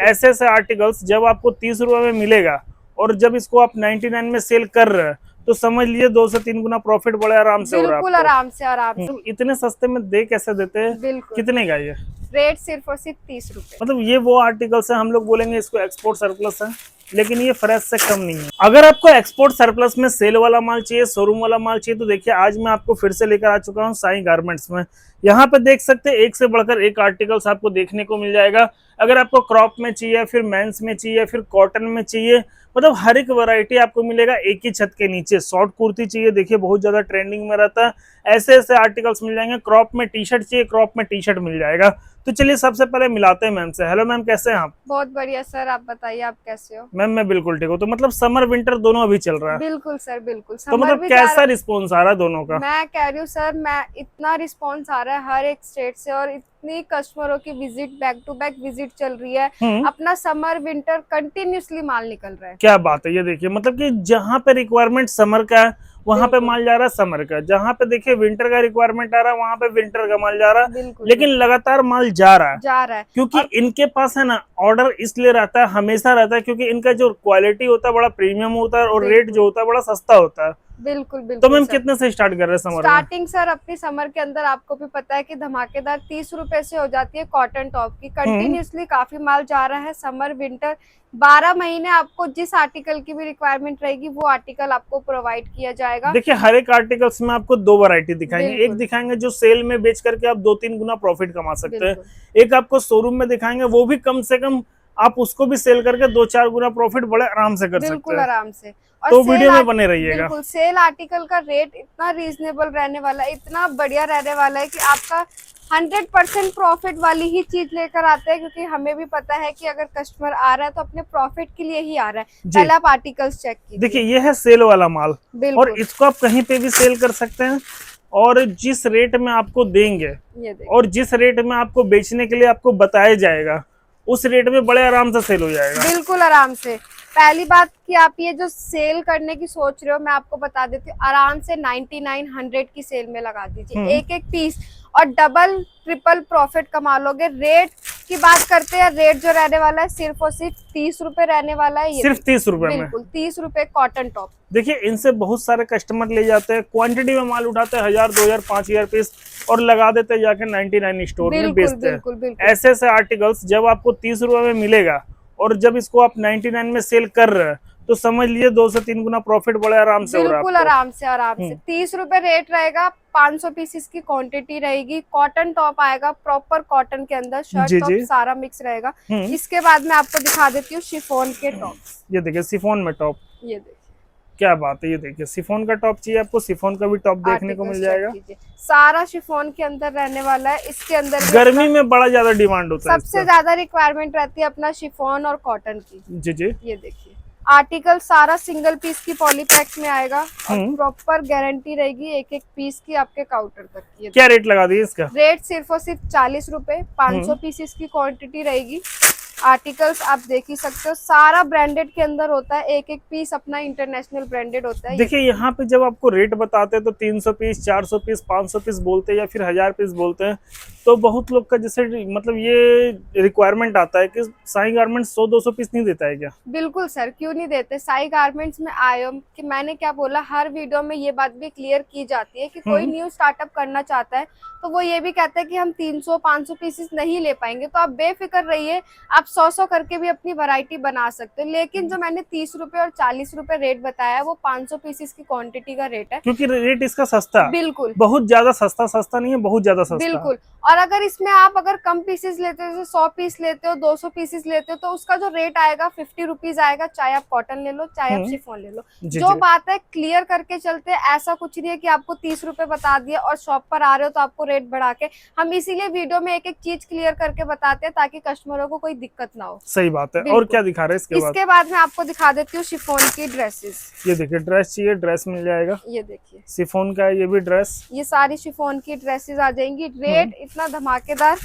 ऐसे ऐसे आर्टिकल्स जब आपको 30 रुपए में मिलेगा और जब इसको आप 99 में सेल कर रहे हैं तो समझ लीजिए 2 से 3 गुना प्रॉफिट बड़े आराम से हो रहा है बिल्कुल आपको। आराम से आराम से। तो इतने सस्ते में दे कैसे देते हैं? बिल्कुल। कितने का ये रेट सिर्फ और सिर्फ 30 रुपए। मतलब ये वो आर्टिकल्स है हम लोग बोलेंगे इसको एक्सपोर्ट सरप्लस है, लेकिन ये फ्रेश से कम नहीं है। अगर आपको एक्सपोर्ट सरप्लस में सेल वाला माल चाहिए, शोरूम वाला माल चाहिए, तो देखिए आज मैं आपको फिर से लेकर आ चुका हूँ साईं गारमेंट्स में। यहाँ पे देख सकते हैं एक से बढ़कर एक आर्टिकल्स आपको देखने को मिल जाएगा। अगर आपको क्रॉप में चाहिए, फिर मेंस में चाहिए, फिर कॉटन में चाहिए, मतलब हर एक वैरायटी आपको मिलेगा एक ही छत के नीचे। शॉर्ट कुर्ती चाहिए, देखिए बहुत ज्यादा ट्रेंडिंग में रहता है, ऐसे ऐसे आर्टिकल्स मिल जाएंगे। क्रॉप में टी शर्ट चाहिए, क्रॉप में टी शर्ट मिल जाएगा। तो चलिए सबसे पहले मिलाते हैं मैम से। हेलो मैम, कैसे हैं आप? बहुत बढ़िया सर, आप बताइए आप कैसे हो? मैम मैं बिल्कुल ठीक हूँ। तो मतलब समर विंटर दोनों अभी चल रहा है, बिल्कुल सर बिल्कुल। तो समर मतलब भी कैसा रिस्पॉन्स आ रहा है दोनों का? मैं कह रही हूँ सर, मैं इतना रिस्पॉन्स आ रहा है हर एक स्टेट से और इतनी कस्टमरों की visit, back to back visit चल रही है। अपना समर विंटर कंटिन्यूसली माल निकल रहा है। क्या बात है, ये देखिए मतलब कि जहाँ पे रिक्वायरमेंट समर का है वहाँ पे माल जा रहा है समर का, जहाँ पे देखिए विंटर का रिक्वायरमेंट आ रहा है वहाँ पे विंटर का माल जा रहा है। लेकिन लगातार माल जा रहा है क्योंकि इनके पास है ना ऑर्डर इसलिए रहता है, हमेशा रहता है, क्योंकि इनका जो क्वालिटी होता है बड़ा प्रीमियम होता है और रेट जो होता है बड़ा सस्ता होता है। बिल्कुल बिल्कुल। तो मैम कितने से स्टार्ट कर रहे हैं समर? स्टार्टिंग सर अपनी समर के अंदर आपको भी पता है कि धमाकेदार 30 रुपए से हो जाती है कॉटन टॉप की। कंटिन्यूसली काफी माल जा रहा है। समर विंटर 12 महीने आपको जिस आर्टिकल की भी रिक्वायरमेंट रहेगी वो आर्टिकल आपको प्रोवाइड किया जाएगा। देखिए हर एक आर्टिकल्स में आपको दो वैरायटी दिखाएंगे। एक दिखाएंगे जो सेल में बेच करके आप 2-3 गुना प्रॉफिट कमा सकते हैं। एक आपको शोरूम में दिखाएंगे, वो भी कम से कम आप उसको भी सेल करके 2-4 गुना प्रॉफिट बड़े आराम से कर सकते हैं। बिल्कुल आराम से। और तो वीडियो में बने रहिएगा। बिल्कुल। सेल आर्टिकल का रेट इतना रीजनेबल रहने वाला है, इतना बढ़िया रहने वाला है कि आपका 100% प्रॉफिट वाली ही चीज लेकर आते हैं, क्योंकि हमें भी पता है कि अगर कस्टमर आ रहा है तो अपने प्रॉफिट के लिए ही आ रहा है। पहले आप आर्टिकल्स चेक कीजिए। देखिए ये है सेल वाला माल और इसको आप कहीं पे भी सेल कर सकते हैं और जिस रेट में आपको देंगे और जिस रेट में आपको बेचने के लिए आपको बताया जाएगा उस रेट में बड़े आराम से सेल हो जाएगा। बिल्कुल आराम से। पहली बात कि आप ये जो सेल करने की सोच रहे हो, मैं आपको बता देती हूँ, आराम से 99-100 की सेल में लगा दीजिए एक एक पीस और डबल ट्रिपल प्रॉफिट कमा लोगे। रेट की बात करते हैं, रेट जो रहने वाला है सिर्फ और सिर्फ 30 रुपए रहने वाला है। ये सिर्फ 30 रुपए में, बिल्कुल 30 रुपए कॉटन टॉप। देखिए इनसे बहुत सारे कस्टमर ले जाते हैं, क्वांटिटी में माल उठाते हैं 1000, 2000, 5000 पीस और लगा देते हैं जाके 99 स्टोर में बेचते हैं। ऐसे ऐसे आर्टिकल्स जब आपको 30 रुपए में मिलेगा और जब इसको आप 99 में सेल कर रहे हैं तो समझ लीजिए 2 से 3 गुना प्रॉफिट बड़े आराम से हो रहा है। बिल्कुल आराम से आराम से। 30 रुपए रेट रहेगा, 500 पीसेस की क्वांटिटी रहेगी। कॉटन टॉप आएगा, प्रॉपर कॉटन के अंदर शर्ट टॉप सारा मिक्स रहेगा। इसके बाद मैं आपको दिखा देती हूँ शिफॉन के टॉप। ये देखिए शिफॉन में टॉप, ये देखिए क्या बात है। ये देखिए शिफॉन का टॉप चाहिए आपको, शिफॉन का भी टॉप देखने को मिल जाएगा। सारा शिफॉन के अंदर रहने वाला है। इसके अंदर गर्मी में बड़ा ज्यादा डिमांड होता है, सबसे ज्यादा रिक्वायरमेंट रहती है अपना शिफॉन और कॉटन की। जी जी। ये देखिए आर्टिकल सारा सिंगल पीस की पॉलीपैक में आएगा और प्रॉपर गारंटी रहेगी एक एक पीस की आपके काउंटर तक की। क्या रेट लगा दिए इसका? रेट सिर्फ और सिर्फ 40 रुपए। 500 पीसेस की क्वांटिटी रहेगी। आर्टिकल्स आप देख ही सकते हो, सारा ब्रांडेड के अंदर होता है। एक एक पीस अपना इंटरनेशनल ब्रांडेड होता है। देखिए यहाँ पे जब आपको रेट बताते हैं तो 300 पीस, 400 पीस, 500 पीस बोलते हैं या फिर 1000 पीस बोलते हैं। तो बहुत लोग का जैसे मतलब ये रिक्वायरमेंट आता है कि साईं गारमेंट्स 100-200 पीस नहीं देता है क्या? बिल्कुल सर, क्यों नहीं देते। साईं गारमेंट्स में आए हो कि मैंने क्या बोला, हर वीडियो में ये बात भी क्लियर की जाती है कि कोई न्यू स्टार्टअप करना चाहता है तो वो ये भी कहता है कि हम 300-500 पीसेस नहीं ले पाएंगे। तो आप बेफिक्र रहिए, आप 100 करके भी अपनी वैरायटी बना सकते हो। लेकिन जो मैंने 30 रुपए और 40 रुपए रेट बताया वो 500 पीसेस की क्वांटिटी का रेट है, क्योंकि रेट इसका सस्ता, बिल्कुल बहुत ज्यादा सस्ता नहीं है, बहुत ज्यादा सस्ता बिल्कुल। और अगर इसमें आप अगर कम पीसेस लेते हो, 100 पीस लेते हो, 200 पीसेस लेते हो, तो उसका जो रेट आएगा 50 रुपीज आएगा, चाहे आप कॉटन ले लो चाहे आप शिफॉन ले लो। जो बात है क्लियर करके चलते हैं, ऐसा कुछ नहीं है कि आपको 30 रुपए बता दिए और शॉप पर आ रहे हो तो आपको रेट बढ़ा के। हम इसीलिए वीडियो में एक एक चीज क्लियर करके बताते हैं ताकि कस्टमरों को कोई दिक्कत ना हो। सही बात है। और क्या दिखा रहे हैं इसके बाद मैं आपको दिखा देती हूँ शिफॉन की ड्रेसेस। ये देखिए ड्रेस चाहिए, ड्रेस मिल जाएगा। ये देखिए शिफॉन का है ये भी ड्रेस। ये सारी शिफॉन की ड्रेसेस आ जाएंगी। रेट इतना धमाकेदार।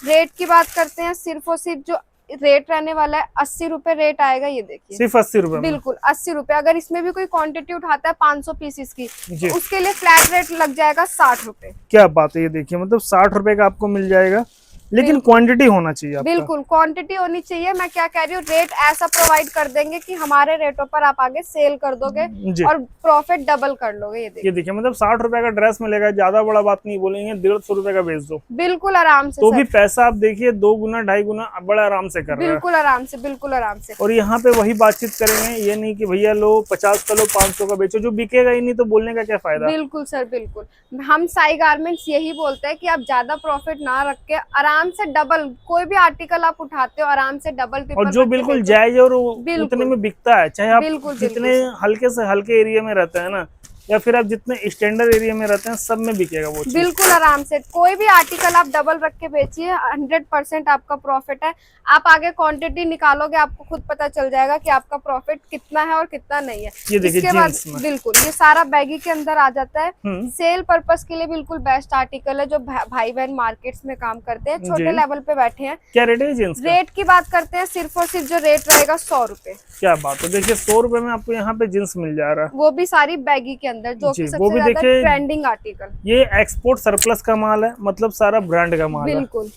रेट की बात करते हैं, सिर्फ और सिर्फ जो रेट रहने वाला है 80 रुपए रेट आएगा। ये देखिए सिर्फ 80 रुपए, बिल्कुल 80 रुपए। अगर इसमें भी कोई क्वांटिटी उठाता है 500 पीसेस की तो उसके लिए फ्लैट रेट लग जाएगा 60 रुपए। क्या बात है। ये देखिए मतलब 60 रुपए का आपको मिल जाएगा लेकिन क्वांटिटी होना चाहिए आपका। बिल्कुल क्वांटिटी होनी चाहिए। मैं क्या कह रही हूँ, रेट ऐसा प्रोवाइड कर देंगे कि हमारे रेटों पर आप आगे सेल कर दोगे जी। और प्रॉफिट डबल कर लोगे। ये देखिए मतलब 60 रुपए का ड्रेस मिलेगा, ज्यादा बड़ा बात नहीं बोलेंगे, 150 रुपए का बेच दो, बिल्कुल आराम से तो सर। भी पैसा आप देखिए 2 गुना 2.5 गुना बड़ा आराम से कर रहा है। बिल्कुल आराम से, बिल्कुल आराम से। और यहाँ पे वही बातचीत करेंगे, ये नहीं कि भैया लो 50 का लो 500 का बेचो, जो बिकेगा ही नहीं तो बोलने का क्या फायदा। बिल्कुल सर, बिल्कुल। हम साई गारमेंट्स यही बोलते हैं कि आप ज्यादा प्रॉफिट ना रख के आराम से डबल, कोई भी आर्टिकल आप उठाते हो आराम से डबल ट्रिपल, और जो बिल्कुल जायज और उतने में बिकता है, चाहे आप बिल्कुल जितने हल्के से हल्के एरिया में रहते हैं ना, या फिर आप जितने स्टैंडर्ड एरिया में रहते हैं, सब में बिकेगा वो चीज। बिल्कुल आराम से। कोई भी आर्टिकल आप डबल रख के बेचिए, 100% आपका प्रॉफिट है। आप आगे क्वांटिटी निकालोगे, आपको खुद पता चल जाएगा कि आपका प्रॉफिट कितना है और कितना नहीं है। ये देखिए इसके बाद जीन्स में। बिल्कुल ये सारा बैगी के अंदर आ जाता है। सेल पर्पस के लिए बिल्कुल बेस्ट आर्टिकल है, जो भाई बहन मार्केट्स में काम करते हैं, छोटे लेवल पे बैठे हैं। क्या रेट है जीन्स का? रेट की बात करते हैं, सिर्फ और सिर्फ जो रेट रहेगा 100 रुपए। क्या बात है, देखिए 100 रुपए में आपको यहाँ पे जींस मिल जा रहा है, वो भी सारी बैगी के अंदर, जो कि वो सबसे भी ज्यादा देखिए ट्रेंडिंग आर्टिकल। ये एक्सपोर्ट सरप्लस का माल है, मतलब सारा ब्रांड का माल है। बिल्कुल।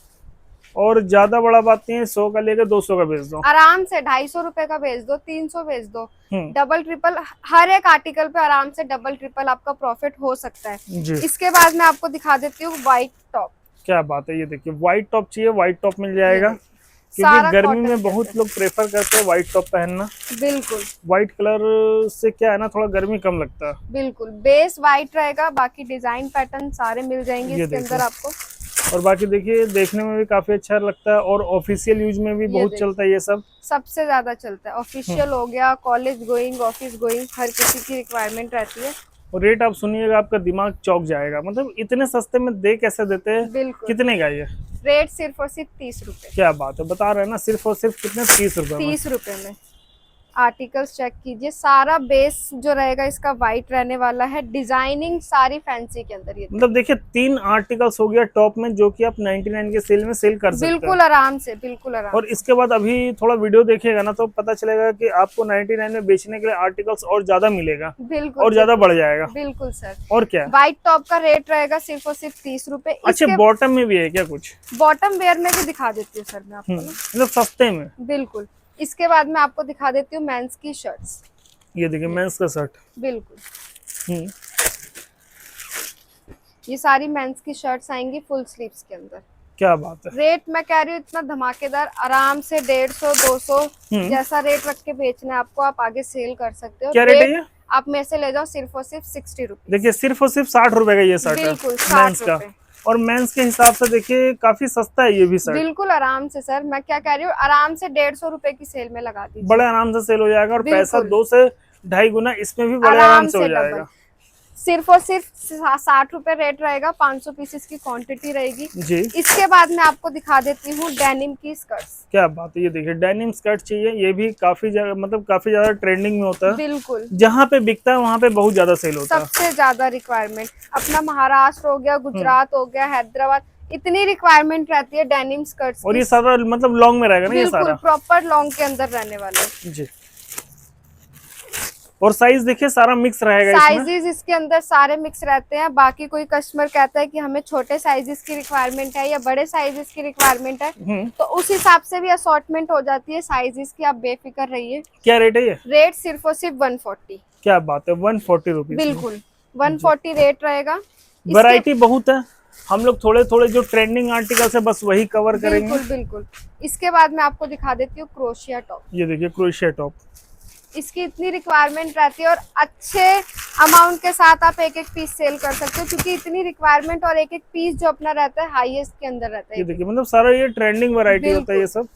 और ज्यादा बड़ा बात नहीं है, 100 का लेकर 200 का बेच दो आराम से, 250 रुपए का बेच दो, 300 बेच दो, डबल ट्रिपल हर एक आर्टिकल पे आराम से डबल ट्रिपल आपका प्रॉफिट हो सकता है जी। इसके बाद मैं आपको दिखा देती हूँ व्हाइट टॉप। क्या बात है, ये देखिए व्हाइट टॉप चाहिए, व्हाइट टॉप मिल जाएगा, सारा क्योंकि गर्मी cotton में के बहुत अंदर। लोग प्रेफर करते हैं व्हाइट टॉप पहनना। बिल्कुल व्हाइट कलर से क्या है ना, थोड़ा गर्मी कम लगता है। बिल्कुल। बेस व्हाइट रहेगा, बाकी डिजाइन पैटर्न सारे मिल जाएंगे ये इसके अंदर देखो। आपको। और बाकी देखिए देखने में भी काफी अच्छा लगता है, और ऑफिशियल यूज में भी बहुत चलता है ये सब। सबसे ज्यादा चलता है, ऑफिशियल हो गया, कॉलेज गोइंग, ऑफिस गोइंग, हर किसी की रिक्वायरमेंट रहती है। और रेट आप सुनिएगा आपका दिमाग चौंक जाएगा, मतलब इतने सस्ते में दे कैसे देते हैं। बिल्कुल। कितने का ये रेट सिर्फ और सिर्फ 30 रुपए। क्या बात है, बता रहे हैं ना, सिर्फ और सिर्फ कितने, 30 रुपए में। 30 रुपए में। आर्टिकल्स चेक कीजिए, सारा बेस जो रहेगा इसका वाइट रहने वाला है, डिजाइनिंग सारी फैंसी के अंदर। ये मतलब देखिए 3 आर्टिकल्स हो गया टॉप में, जो कि आप 99 के सेल में सेल कर सकते हैं। बिल्कुल आराम से, बिल्कुल आराम। और इसके बाद अभी थोड़ा वीडियो देखिएगा ना, तो पता चलेगा कि आपको 99 में बेचने के लिए आर्टिकल्स और ज्यादा मिलेगा, बिल्कुल और ज्यादा बढ़ जाएगा। बिल्कुल सर। और क्या, व्हाइट टॉप का रेट रहेगा सिर्फ और सिर्फ 30 रुपए। अच्छा बॉटम में भी है क्या कुछ? बॉटम वेयर में भी दिखा देती हूँ सर मैं आपको ना। मतलब सस्ते में। बिल्कुल। इसके बाद मैं आपको दिखा देती हूँ मेंस की शर्ट्स। ये देखिए मेंस का शर्ट। बिल्कुल। ये सारी मेंस की शर्ट्स आएंगी फुल स्लीव्स के अंदर। क्या बात है। रेट मैं कह रही हूँ इतना धमाकेदार, आराम से 150 200 जैसा रेट रख के बेचना है आपको, आप आगे सेल कर सकते हो। क्या रेट है ये? आप मेरे से ले जाओ सिर्फ और सिर्फ 60 रुपीज। देखिए सिर्फ और सिर्फ 60 रुपए का ये शर्ट है, बिल्कुल मेंस 60 का। रुपए। और मेंस के हिसाब से देखिए काफी सस्ता है ये भी शर्ट। बिल्कुल आराम से सर, मैं क्या कह रही हूँ, आराम से 150 रुपए की सेल में लगा दीजिए, बड़े आराम से सेल हो जाएगा। और पैसा बिल्कुल। 2 से 2.5 गुना इसमें भी बड़े आराम से हो जाएगा। डबल। सिर्फ और सिर्फ 60 रुपए रेट रहेगा, 500 पीसेस की क्वांटिटी रहेगी जी। इसके बाद मैं आपको दिखा देती हूँ डेनिम की स्कर्ट्स। क्या बात है, ये देखिए डेनिम स्कर्ट चाहिए, ये भी काफी मतलब काफी ज्यादा ट्रेंडिंग में होता है। बिल्कुल। जहाँ पे बिकता है वहाँ पे बहुत ज्यादा सेल होता है। सबसे ज्यादा रिक्वायरमेंट अपना महाराष्ट्र हो गया, गुजरात हो गया, हैदराबाद, इतनी रिक्वायरमेंट रहती है डेनिम स्कर्ट्स और की। ये सारा मतलब लॉन्ग में रहेगा ना, ये सारा प्रॉपर लॉन्ग के अंदर रहने वाले जी। और साइज देखिए सारा मिक्स रहेगा, साइजेस इसके अंदर सारे मिक्स रहते हैं। बाकी कोई कस्टमर कहता है कि हमें छोटे साइजेस की रिक्वायरमेंट है या बड़े साइजेस की रिक्वायरमेंट है, तो उस हिसाब से भी असॉर्टमेंट हो जाती है साइजेस की, आप बेफिक्र रहिए। क्या रेट है ये? रेट सिर्फ और सिर्फ 140। क्या बात है, 140 रुपीज। बिल्कुल 140 रेट रहेगा। वैरायटी बहुत है, हम लोग थोड़े थोड़े जो ट्रेंडिंग आर्टिकल्स है बस वही कवर करेंगे। बिल्कुल बिल्कुल। इसके बाद मैं आपको दिखा देती हूँ क्रोशिया टॉप। ये देखिए क्रोशिया टॉप, इसकी इतनी रिक्वायरमेंट रहती है और अच्छे अमाउंट के साथ आप एक एक पीस सेल कर सकते हो, क्योंकि इतनी रिक्वायरमेंट और एक एक पीस जो अपना रहता है हाईएस्ट के अंदर रहता है। ये देखिए मतलब सारा ये ट्रेंडिंग वैरायटी होता है, ये सब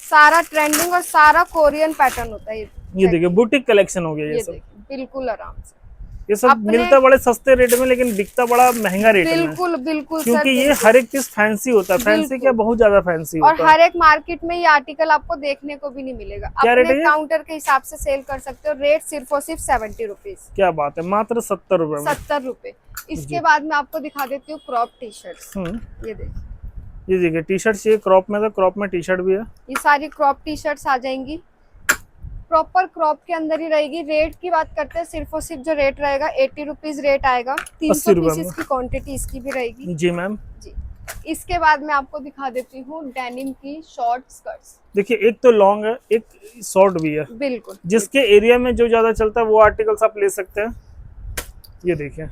सारा ट्रेंडिंग और सारा कोरियन पैटर्न होता है। ये देखिए बुटीक कलेक्शन हो गया ये सब। बिल्कुल आराम से ये सब मिलता बड़े सस्ते रेट में, लेकिन बिकता बड़ा महंगा रेट में। बिल्कुल बिल्कुल क्योंकि ये हर एक चीज फैंसी होता है, फैंसी क्या बहुत ज्यादा फैंसी और होता है। हर एक मार्केट में ये आर्टिकल आपको देखने को भी नहीं मिलेगा। अपने काउंटर के हिसाब से सेल कर सकते हो। रेट सिर्फ और सिर्फ 70 रुपीज। क्या बात है, मात्र 70 रुपए में। 70 रुपए। इसके बाद मैं आपको दिखा देती हूँ क्रॉप टी शर्ट। ये देखिए, ये देखिए टी शर्ट चाहिए क्रॉप में, तो क्रॉप में टी शर्ट भी है। ये सारी क्रॉप टी शर्ट्स आ जाएंगी, प्रॉपर क्रॉप के अंदर ही रहेगी। रेट की बात करते हैं, सिर्फ और सिर्फ जो रेट रहेगा 80 रुपीज रेट आएगा। 300 पीसेस की क्वांटिटी इसकी भी रहेगी। जी मैम। जी। इसके बाद मैं आपको दिखा देती हूँ डेनिम की शॉर्ट स्कर्ट्स। देखिए एक तो लॉन्ग है, एक शॉर्ट भी है। बिल्कुल, जिसके एरिया में जो ज्यादा चलता है वो आर्टिकल्स आप ले सकते हैं। ये देखिए,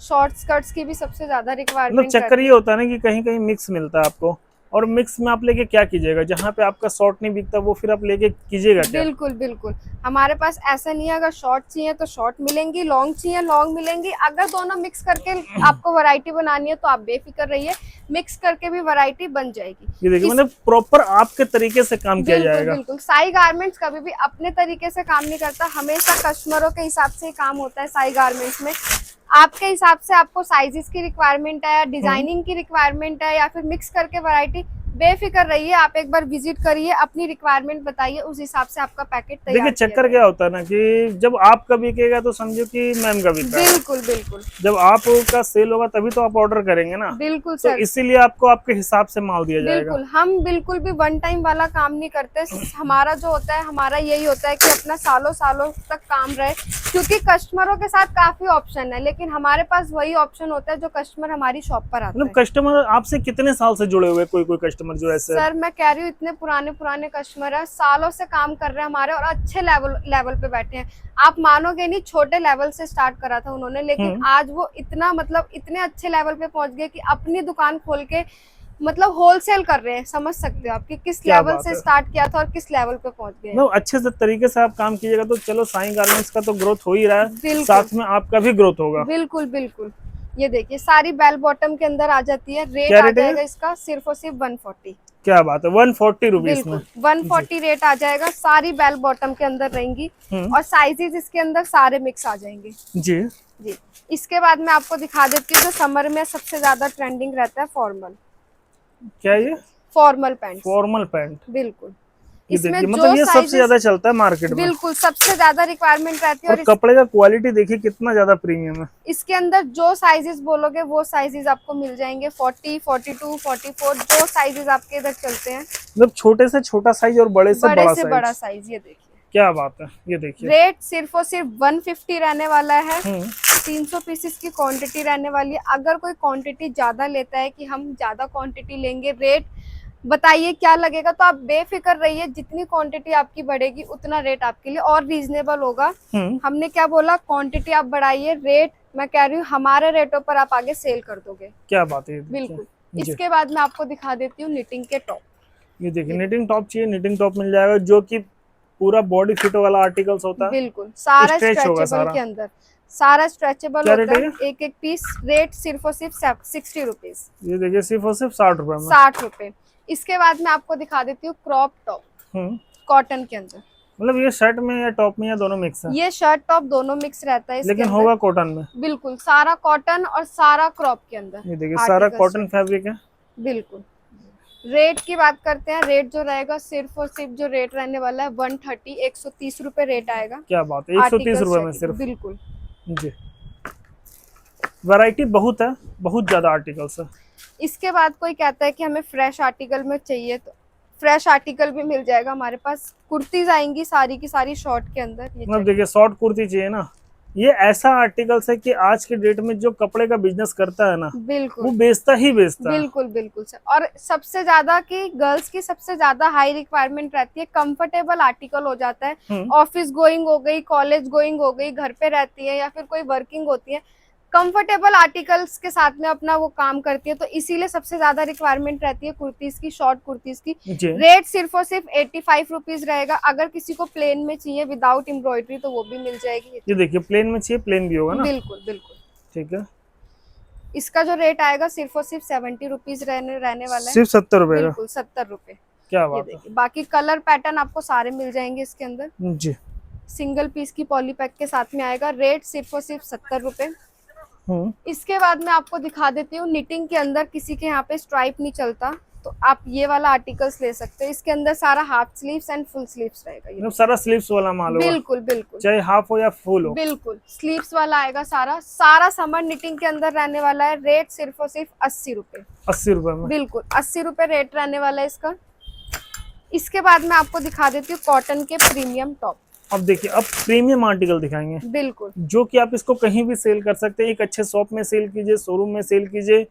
शॉर्ट स्कर्ट्स की भी सबसे ज्यादा मतलब रिक्वायरमेंट चक्कर ये होता है ना कि कहीं कहीं मिक्स मिलता है आपको, और मिक्स में आप लेके क्या कीजिएगा, जहाँ पे आपका शॉर्ट नहीं बिकता वो फिर आप लेके कीजिएगा क्या? बिल्कुल बिल्कुल, हमारे पास ऐसा नहीं है, अगर शॉर्ट चाहिए तो शॉर्ट मिलेंगी, लॉन्ग चाहिए लॉन्ग मिलेंगी। अगर दोनों मिक्स करके आपको वैरायटी बनानी है तो आप बेफिक्र रहिए, मिक्स करके भी वैरायटी बन जाएगी। ये देखिए, मतलब प्रॉपर आपके तरीके से काम किया बिल्कुल जाएगा। बिल्कुल, साई गारमेंट्स कभी भी अपने तरीके से काम नहीं करता, हमेशा कस्टमरों के हिसाब से ही काम होता है साई गारमेंट्स में। आपके हिसाब से आपको साइजेस की रिक्वायरमेंट है या डिजाइनिंग की रिक्वायरमेंट है या फिर मिक्स करके वैरायटी, बेफिक्र रहिए, आप एक बार विजिट करिए, अपनी रिक्वायरमेंट बताइए, उस हिसाब से आपका पैकेट तैयार देखिए किया चक्कर क्या होता है ना कि जब आपका बिकेगा तो समझो कि मैम का बिका है। बिल्कुल बिल्कुल जब आपका सेल होगा तभी तो आप ऑर्डर करेंगे ना। बिल्कुल तो सर, इसीलिए आपको आपके हिसाब से माल दिया जाएगा। बिल्कुल हम बिल्कुल भी वन टाइम वाला काम नहीं करते। हमारा जो होता है, हमारा यही होता है कि अपना सालों सालों तक काम रहे, क्योंकि कस्टमरों के साथ काफी ऑप्शन है, लेकिन हमारे पास वही ऑप्शन होता है जो कस्टमर हमारी शॉप पर आता मतलब है। कस्टमर आपसे कितने साल से जुड़े हुए, कोई कोई कस्टमर जो ऐसे? सर मैं कह रही हूँ, इतने पुराने पुराने कस्टमर है, सालों से काम कर रहे हैं हमारे, और अच्छे लेवल पे बैठे हैं। आप मानोगे नहीं, छोटे लेवल से स्टार्ट करा था उन्होंने, लेकिन आज वो इतना मतलब इतने अच्छे लेवल पे पहुंच गए कि अपनी दुकान खोल के मतलब होलसेल कर रहे हैं। समझ सकते हो आप कि किस क्या लेवल बात से है। स्टार्ट किया था और किस लेवल पे पहुंच गए हैं। मतलब अच्छे से तरीके से आप काम कीजिएगा तो चलो, साईं गारमेंट्स का तो ग्रोथ हो ही रहा है, बिल्कुल। साथ में आपका भी ग्रोथ होगा। बिल्कुल बिल्कुल, ये देखिए सारी बेल बॉटम के अंदर आ जाती है। रेट क्या आ रेट है? जाएगा इसका सिर्फ और सिर्फ 140। क्या बात है, 140 रुपीज में? बिल्कुल 140 रेट आ जाएगा, सारी बेल बॉटम के अंदर रहेंगी और साइजेस इसके अंदर सारे मिक्स आ जाएंगे। जी जी, इसके बाद मैं आपको दिखा देती हूँ जो समर में सबसे ज्यादा ट्रेंडिंग रहता है, फॉर्मल। क्या ये? Formal pant. Formal pant. बिल्कुल, ये इसमें देखिए, जो मतलब ये सबसे साइजेस ज्यादा चलता है मार्केट में। बिल्कुल सबसे ज्यादा रिक्वायरमेंट रहती है। और कपड़े का क्वालिटी देखिए कितना ज्यादा प्रीमियम है। इसके अंदर जो साइजेस बोलोगे वो साइजेस आपको मिल जाएंगे, 40, 42, 44, जो साइजेस आपके इधर चलते हैं। मतलब छोटे से छोटा साइज और बड़े से बड़ा साइज। बड़ा साइज। ये देखिए, क्या बात है, ये देखिए। रेट सिर्फ और सिर्फ 150 रहने वाला है। 300 300 पीसेस की क्वांटिटी रहने वाली है। अगर कोई क्वांटिटी ज्यादा लेता है कि हम ज्यादा क्वांटिटी लेंगे, रेट बताइए क्या लगेगा, तो आप बेफिक्र रहिए, जितनी क्वांटिटी आपकी बढ़ेगी उतना रेट आपके लिए और रीजनेबल होगा। हमने क्या बोला, क्वांटिटी आप बढ़ाइए, रेट मैं कह रही हूँ हमारे रेटों पर आप आगे सेल कर दोगे। क्या बात है। बिल्कुल। इसके बाद मैं आपको दिखा देती हूँ निटिंग के टॉप। ये देखिए, निटिंग टॉप चाहिए, निटिंग टॉप मिल जाएगा, जो कि पूरा बॉडी फिट वाला आर्टिकल्स होता है। बिल्कुल, सारा स्ट्रेच होगा स्ट्रेचेबल सारा। के अंदर, सारा स्ट्रेचेबल क्या होता रेट है। एक एक पीस रेट सिर्फ और सिर्फ 60 रुपीज। ये देखिए, सिर्फ और सिर्फ 60 रुपए में। 60 रुपए। इसके बाद मैं आपको दिखा देती हूँ क्रॉप टॉप कॉटन के अंदर। मतलब ये शर्ट में या टॉप में या दोनों मिक्स है? ये शर्ट टॉप दोनों मिक्स रहता है इसके लेकिन अंदर। होगा कॉटन में। बिल्कुल, सारा कॉटन और सारा क्रॉप के अंदर। ये देखिए, सारा कॉटन फैब्रिक है। बिल्कुल। रेट की बात करते हैं, रेट जो रहेगा सिर्फ और सिर्फ जो रेट रहने वाला है 130, 130 रुपए रेट आएगा। क्या बात है, 130 रुपए में सिर्फ? बिल्कुल जी। वैरायटी बहुत है, बहुत ज्यादा आर्टिकल्स है। इसके बाद कोई कहता है कि हमें फ्रेश आर्टिकल में चाहिए, तो फ्रेश आर्टिकल भी मिल जाएगा हमारे पास। कुर्तीज आएंगी सारी की सारी शॉर्ट के अंदर। मतलब देखिए, शॉर्ट कुर्ती चाहिए ना, ये ऐसा आर्टिकल्स है कि आज के डेट में जो कपड़े का बिजनेस करता है ना, बिल्कुल वो बेचता ही बेचता है। बिल्कुल बिल्कुल सर। और सबसे ज्यादा की गर्ल्स की सबसे ज्यादा हाई रिक्वायरमेंट रहती है, कंफर्टेबल आर्टिकल हो जाता है। ऑफिस गोइंग हो गई, कॉलेज गोइंग हो गई, घर पे रहती है या फिर कोई वर्किंग होती है, कंफर्टेबल आर्टिकल्स के साथ में अपना वो काम करती है, तो इसीलिए सबसे ज्यादा रिक्वायरमेंट रहती है कुर्तीज की, शॉर्ट कुर्तीज की। रेट सिर्फ और सिर्फ 85 रुपीज रहेगा। अगर किसी को प्लेन में चाहिए विदाउट एम्ब्रॉयडरी तो वो भी मिल जाएगी। ये देखिए, प्लेन में चाहिए, प्लेन भी होगा ना? बिल्कुल बिल्कुल। ठीक है। इसका जो रेट आएगा सिर्फ और सिर्फ 70 रुपीज रहने वाला है। सिर्फ 70 रुपए का? बिल्कुल 70 रुपए। क्या बात है। बाकी कलर पैटर्न आपको सारे मिल जाएंगे इसके अंदर। जी। सिंगल पीस की पॉली पैक के साथ में आएगा। रेट सिर्फ और सिर्फ 70 रुपए। इसके बाद मैं आपको दिखा देती हूँ, निटिंग के अंदर किसी के यहाँ पे स्ट्राइप नहीं चलता तो आप ये वाला आर्टिकल्स ले सकते हो। इसके अंदर सारा half sleeves and full sleeves रहेगा। ये सारा स्लीव्स वाला माल होगा? बिल्कुल बिल्कुल, चाहे हाफ हो या फुल हो। बिल्कुल स्लीव्स वाला आएगा सारा। सारा समर निटिंग के अंदर रहने वाला है। रेट सिर्फ और सिर्फ 80 रुपए। 80 रुपए में? बिल्कुल 80 रुपए रेट रहने वाला है इसका। इसके बाद मैं आपको दिखा देती हूँ कॉटन के प्रीमियम टॉप। अब देखिए, अब प्रीमियम आर्टिकल दिखाएंगे। बिल्कुल, जो कि आप इसको कहीं भी सेल कर सकते हैं। एक अच्छे शॉप में सेल कीजिए, शोरूम में सेल कीजिए,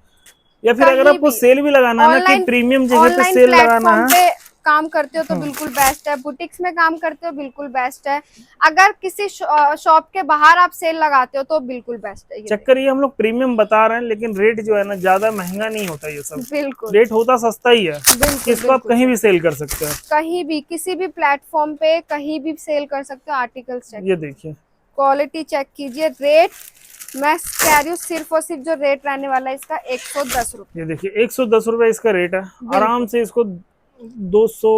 या फिर अगर कहीं आपको भी। सेल भी लगाना है ना कि ऑनलाइन प्रीमियम जगह पे ऑनलाइन सेल लगाना प्लेटफॉर्म है। पे काम करते हो तो बिल्कुल बेस्ट है, बुटीक्स में काम करते हो बिल्कुल बेस्ट है, अगर किसी शॉप के बाहर आप सेल लगाते हो तो बिल्कुल बेस्ट है। ये चक्कर ये हम लोग प्रीमियम बता रहे हैं, लेकिन रेट जो है ना ज्यादा महंगा नहीं होता, ये सब बिल्कुल रेट होता सस्ता ही है कि बिल्कुल इसको आप बिल्कुल कहीं सर। भी सेल कर सकते हैं। कहीं भी किसी भी प्लेटफॉर्म पे कहीं भी सेल कर सकते हो। आर्टिकल्स चेक, ये देखिए, क्वालिटी चेक कीजिए, रेट मैं कह रही हूँ सिर्फ और सिर्फ जो रेट रहने वाला है इसका 110 रुपए। ये देखिए 110 रुपए इसका रेट है। आराम बिल्कुल से इसको 200,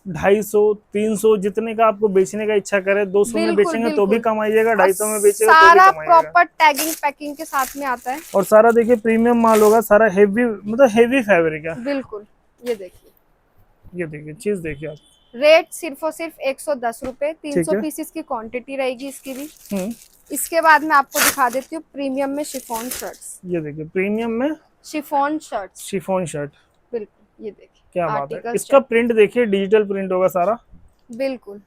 250, 300 जितने का आपको बेचने का इच्छा करे, 200 में बिल्कुल बेचेंगे तो भी बिल्कुल। कमाइएगा, और 250 में बेचेगा तो भी सारा कमाइएगा। प्रॉपर टैगिंग पैकिंग के साथ में आता है। और सारा देखिए प्रीमियम माल होगा, सारा हेवी, मतलब हेवी फैब्रिक है। बिल्कुल ये देखिए, ये देखिए चीज देखिए आप। रेट सिर्फ और सिर्फ 110 रुपए, ठीक 300 है। पीसेस की क्वांटिटी रहेगी इसकी भी। हम्म। इसके बाद मैं आपको दिखा देती हूँ प्रीमियम में शिफॉन शर्ट्स। ये देखिए प्रीमियम में शिफॉन शर्ट्स, शिफॉन शर्ट, बिल्कुल ये देखिए क्या बात है। आर्टिकल्स इसका चेक, प्रिंट देखिए, डिजिटल प्रिंट होगा सारा। बिल्कुल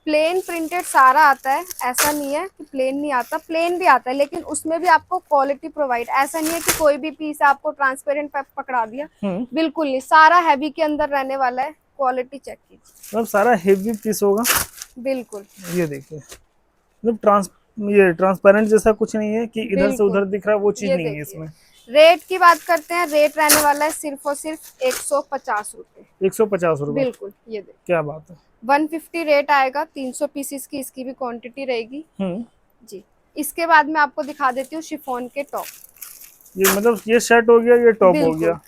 प्लेन प्रिंटेड सारा आता है, ऐसा नहीं है कि प्लेन नहीं आता, प्लेन भी आता है लेकिन उसमें भी आपको क्वालिटी प्रोवाइड, ऐसा नहीं है कि कोई भी पीस आपको ट्रांसपेरेंट पकड़ा दिया, बिल्कुल नहीं, सारा हैवी के अंदर रहने वाला है। क्वालिटी चेक कीजिए, मतलब सारा हेवी पीस होगा। बिल्कुल ये देखिए, मतलब ये ट्रांसपेरेंट जैसा कुछ नहीं है कि इधर से बिल्कुल। उधर दिख रहा है, वो चीज ये नहीं है देखिए, इसमें। रेट की बात करते हैं, रेट रहने वाला है सिर्फ और सिर्फ 150 रुपए। 150 रुपए, बिल्कुल ये देखिए, क्या बात है। 150 रेट आएगा, 300 पीसेस की इसकी भी क्वांटिटी रहेगी हम्म। जी। इसके बाद मैं आपको दिखा देती हूँ शिफॉन के टॉप। ये मतलब ये शर्ट हो गया, ये टॉप हो बिल्कुल गया,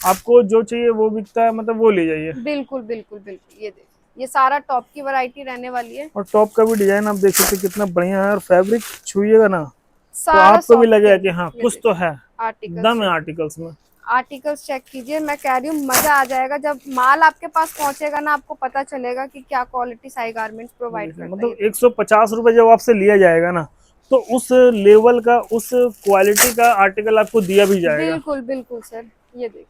आपको जो चाहिए वो बिकता है, मतलब वो ले जाइए। बिल्कुल बिल्कुल बिल्कुल, ये देखिए, ये सारा टॉप की वैरायटी रहने वाली है। और टॉप का भी डिजाइन आप देख सकते हैं कितना बढ़िया है, और फैब्रिक छुइएगा ना तो सारा आपको भी सॉफ्ट लगेगा है। कि हाँ ये कुछ तो देखिए, है, आर्टिकल्स दम है आर्टिकल्स में। आर्टिकल्स चेक कीजिए, मैं कह रही हूँ मजा आ जाएगा जब माल आपके पास पहुंचेगा ना, आपको पता चलेगा कि क्या क्वालिटी साई गारमेंट्स प्रोवाइड करता है। मतलब 150 रुपए जब आपसे लिया जाएगा ना, तो उस लेवल का, उस क्वालिटी का आर्टिकल आपको दिया भी जाएगा। बिल्कुल बिल्कुल सर, ये देखिए,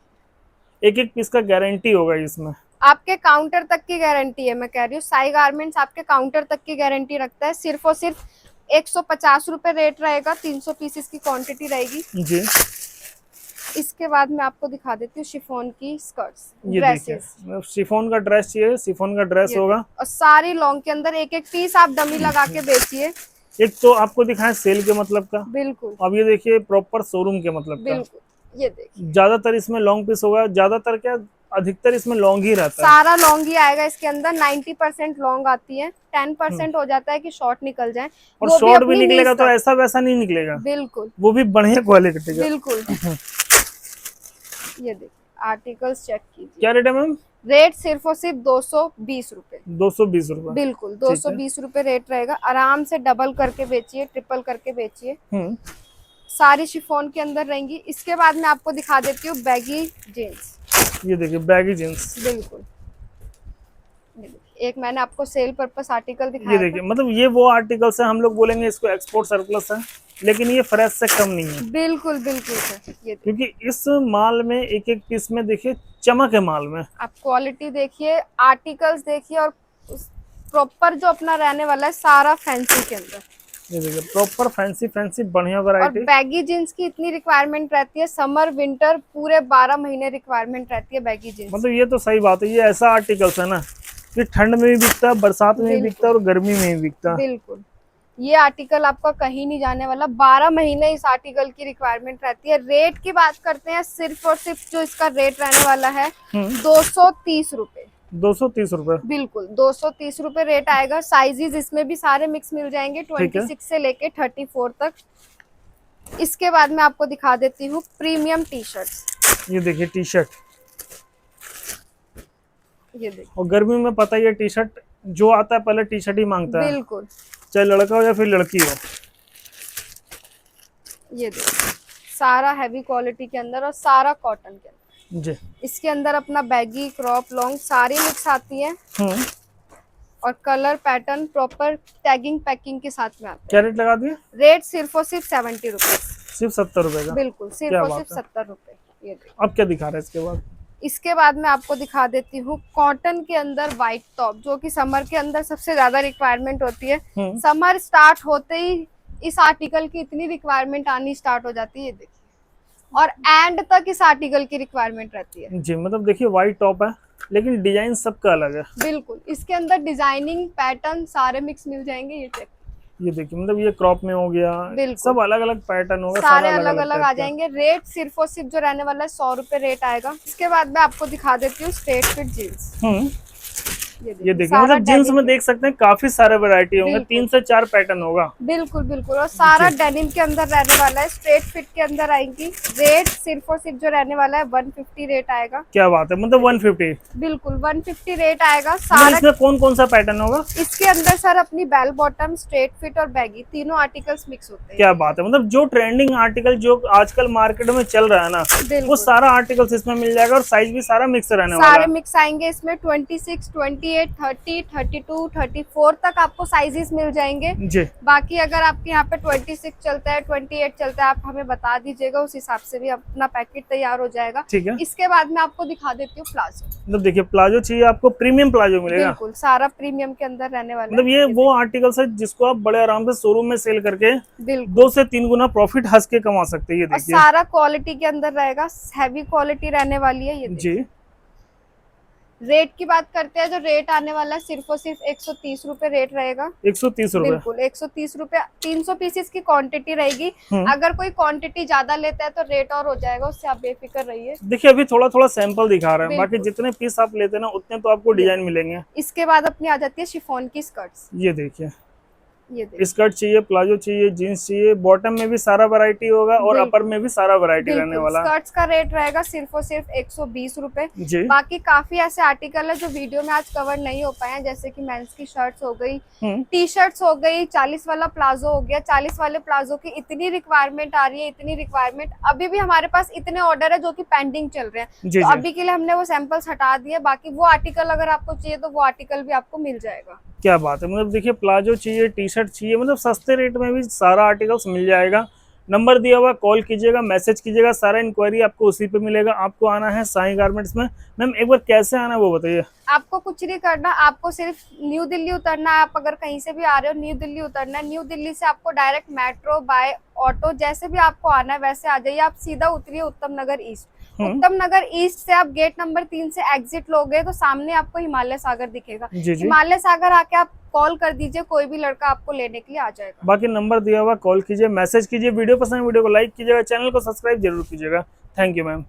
एक एक पीस का गारंटी होगा इसमें। आपके काउंटर तक की गारंटी है, मैं कह रही हूँ साई गारमेंट्स आपके काउंटर तक की गारंटी रखता है। सिर्फ और सिर्फ 150 रुपए रेट रहेगा, 300 पीसेस की क्वांटिटी रहेगी जी। इसके बाद मैं आपको दिखा देती हूँ शिफॉन की स्कर्ट्स, ये देखिए, ड्रेसेस। शिफॉन का ड्रेस चाहिए, शिफॉन का ड्रेस होगा। और सारी लॉन्ग के अंदर एक एक पीस आप डमी लगा के बेचिए। एक तो आपको दिखाएं सेल के मतलब का, बिल्कुल अब ये देखिए प्रॉपर शोरूम के मतलब का। बिल्कुल, ये देखिए ज्यादातर इसमें लॉन्ग पीस होगा, ज्यादातर क्या, अधिकतर इसमें लॉन्ग ही रहता है। सारा लॉन्ग ही आएगा इसके अंदर, 90% लॉन्ग आती है, 10% हो जाता है कि शॉर्ट निकल जाए, और वो शॉर्ट भी अपनी नीज निकलेगा तो तक। ऐसा वैसा नहीं निकलेगा, बिल्कुल वो भी बढ़िया क्वालिटी का। बिल्कुल, ये देखिए आर्टिकल्स चेक कीजिए, क्या रेट है मैम? रेट सिर्फ और सिर्फ 220 रुपए। 220 रुपए, बिल्कुल 220 रुपए रेट रहेगा, आराम से डबल करके बेचिए, ट्रिपल करके बेचिए। सारी शिफॉन के अंदर रहेंगी। इसके बाद मैं आपको दिखा देती हूँ बैगी जीन्स। ये देखिए बैगी जींस। बिल्कुल, एक मैंने आपको सेल पर्पस आर्टिकल ये दिखाया देखिए, था। मतलब ये वो आर्टिकल्स है, हम लोग बोलेंगे इसको एक्सपोर्ट सरप्लस है, लेकिन ये फ्रेश से कम नहीं है। बिल्कुल बिल्कुल सर, ये क्योंकि इस माल में एक एक पीस में देखिए चमक है माल में। आप क्वालिटी देखिए, आर्टिकल्स देखिए, और प्रॉपर जो अपना रहने वाला है सारा फैंसी के अंदर। ये देखिए प्रॉपर फैंसी फैंसी बढ़िया और वैरायटी। बैगी जींस की इतनी रिक्वायरमेंट रहती है, समर विंटर पूरे 12 महीने रिक्वायरमेंट रहती है बैगी जींस। मतलब ये तो सही बात है, ये ऐसा आर्टिकल्स है ना कि ठंड में भी बिकता है, बरसात में भी बिकता है, और गर्मी में भी बिकता है। बिल्कुल, ये आर्टिकल आपका कहीं नहीं जाने वाला, 12 महीने इस आर्टिकल की रिक्वायरमेंट रहती है। रेट की बात करते हैं, सिर्फ और सिर्फ जो इसका रेट रहने वाला है 230 रुपए। 230 रुपए, बिल्कुल 230 रुपए रेट आएगा। साइजेस इसमें भी सारे मिक्स मिल जाएंगे, 26 से लेके 34 तक। इसके बाद मैं आपको दिखा देती हूँ प्रीमियम टी शर्ट। ये देखिए टी शर्ट, ये देखिए, और गर्मी में पता ही है टी शर्ट जो आता है पहले टी शर्ट ही मांगता है, बिल्कुल चाहे लड़का हो या फिर लड़की हो। ये देखिए सारा हैवी क्वालिटी के अंदर और सारा कॉटन के अंदर। जी। इसके अंदर अपना बैगी, क्रॉप, लॉन्ग सारी मिक्स आती है, और colour pattern proper tagging packing के साथ में आता है। क्या रेट लगा दिए? रेट सिर्फ और सिर्फ 70 रुपए। सिर्फ 70 रुपए का? बिल्कुल सिर्फ और सिर्फ 70 रुपए। ये देखिए, अब क्या दिखा रहा है इसके बाद? इसके बाद मैं आपको दिखा देती हूँ कॉटन के अंदर व्हाइट टॉप, जो कि समर के अंदर सबसे ज्यादा रिक्वायरमेंट होती है। समर स्टार्ट होते ही इस आर्टिकल की इतनी रिक्वायरमेंट आनी स्टार्ट हो जाती है। ये देखिए और एंड तक इस आर्टिकल की रिक्वायरमेंट रहती है जी। मतलब देखिए व्हाइट टॉप है लेकिन डिजाइन सबका अलग है। बिल्कुल। इसके अंदर डिजाइनिंग पैटर्न सारे मिक्स मिल जाएंगे। ये चेक, ये देखिए मतलब ये क्रॉप में हो गया, बिल्कुल सब अलग अलग पैटर्न होगा, सारे सारा अलग अलग आ टाइप का। जाएंगे। रेट सिर्फ और सिर्फ जो रहने वाला है 100 रुपए रेट आएगा। इसके बाद मैं आपको दिखा देती हूँ स्ट्रेट फिट जीन्स। ये देखिए मतलब जीन्स में देख सकते हैं काफी सारे वैरायटी होंगे, 3 से 4 पैटर्न होगा। बिल्कुल बिल्कुल। और सारा डेनिम के अंदर रहने वाला है, स्ट्रेट फिट के अंदर आएंगी। रेट सिर्फ और सिर्फ जो रहने वाला है 150 रेट आएगा। क्या बात है, मतलब 150? बिल्कुल 150 रेट आएगा। मतलब सारा इसमें कौन कौन सा पैटर्न होगा? इसके अंदर सर अपनी बेल बॉटम, स्ट्रेट फिट और बैगी तीनों आर्टिकल्स मिक्स होते हैं। क्या बात है, मतलब जो ट्रेंडिंग आर्टिकल जो आजकल मार्केट में चल रहा है ना, वो सारा आर्टिकल्स इसमें मिल जाएगा। और साइज भी सारा मिक्स रहने वाला है। सारे मिक्स आएंगे इसमें। 26, 28, 30, 32, 34 तक आपको साइजेस मिल जाएंगे जी। बाकी अगर आपके यहाँ पे 26 चलता है, 28 चलता है, आप हमें बता दीजिएगा, उस हिसाब से भी अपना पैकेट तैयार हो जाएगा। ठीक है। इसके बाद मैं आपको दिखा देती हूँ प्लाजो। मतलब देखिए प्लाजो चाहिए आपको, प्रीमियम प्लाजो मिलेगा। बिल्कुल सारा प्रीमियम के अंदर रहने वाला मतलब ये वो आर्टिकल्स है जिसको आप बड़े आराम से शोरूम में सेल करके बिल्कुल 2 से 3 गुना प्रॉफिट हंस के कमा सकते हैं। ये और देखिए सारा क्वालिटी के अंदर रहेगा, हैवी क्वालिटी रहने वाली है। ये जी। रेट की बात करते हैं, जो रेट आने वाला है सिर्फ और सिर्फ 130 रुपए रेट रहेगा। 130 रुपए? बिल्कुल 130 रुपए। 300 पीसेस की क्वांटिटी रहेगी। अगर कोई क्वांटिटी ज्यादा लेता है तो रेट और हो जाएगा, उससे आप बेफिक्र रहिए। देखिए अभी थोड़ा थोड़ा सैंपल दिखा रहे हैं, बाकी जितने पीस आप लेते हैं ना उतने तो आपको डिजाइन मिलेंगे। इसके बाद अपनी आ जाती है शिफॉन की स्कर्ट्स। ये देखिए ये देखिए स्कर्ट चाहिए, प्लाजो चाहिए, जीन्स चाहिए, बॉटम में भी सारा वैरायटी होगा और अपर में भी सारा वैरायटी रहने वाला है। स्कर्ट्स का रेट रहेगा सिर्फ और सिर्फ 120 रुपए जी। बाकी काफी ऐसे आर्टिकल है जो वीडियो में आज कवर नहीं हो पाए हैं, जैसे कि मेंस की शर्ट्स हो गई, टी शर्ट्स हो गई, 40 वाला प्लाजो हो गया। 40 वाले प्लाजो की इतनी रिक्वायरमेंट आ रही है, इतनी रिक्वायरमेंट, अभी भी हमारे पास इतने ऑर्डर है जो कि पेंडिंग चल रहे हैं। तो अभी के लिए हमने वो सैंपल्स हटा दिए, बाकी वो आर्टिकल अगर आपको चाहिए तो वो आर्टिकल भी आपको मिल जाएगा। क्या बात है, मतलब देखिए प्लाजो चाहिए, टी शर्ट चाहिए, मतलब सस्ते रेट में भी सारा आर्टिकल्स मिल जाएगा। नंबर दिया हुआ, कॉल कीजिएगा, मैसेज कीजिएगा, सारा इंक्वायरी आपको उसी पे मिलेगा। आपको आना है साई गारमेंट्स में। मैम एक बार कैसे आना है वो बताइए। आपको कुछ नहीं करना, आपको सिर्फ न्यू दिल्ली उतरना है। आप अगर कहीं से भी आ रहे हो, न्यू दिल्ली उतरना है। न्यू दिल्ली से आपको डायरेक्ट मेट्रो, बाय ऑटो, जैसे भी आपको आना है वैसे आ जाइए। आप सीधा उतरिए उत्तम नगर ईस्ट। उत्तम नगर ईस्ट से आप गेट नंबर 3 से एग्जिट लोगे तो सामने आपको हिमालय सागर दिखेगा। हिमालय सागर आके आप कॉल कर दीजिए, कोई भी लड़का आपको लेने के लिए आ जाएगा। बाकी नंबर दिया हुआ, कॉल कीजिए, मैसेज कीजिए। वीडियो पसंद है वीडियो को लाइक कीजिएगा, चैनल को सब्सक्राइब जरूर कीजिएगा। Thank you ma'am.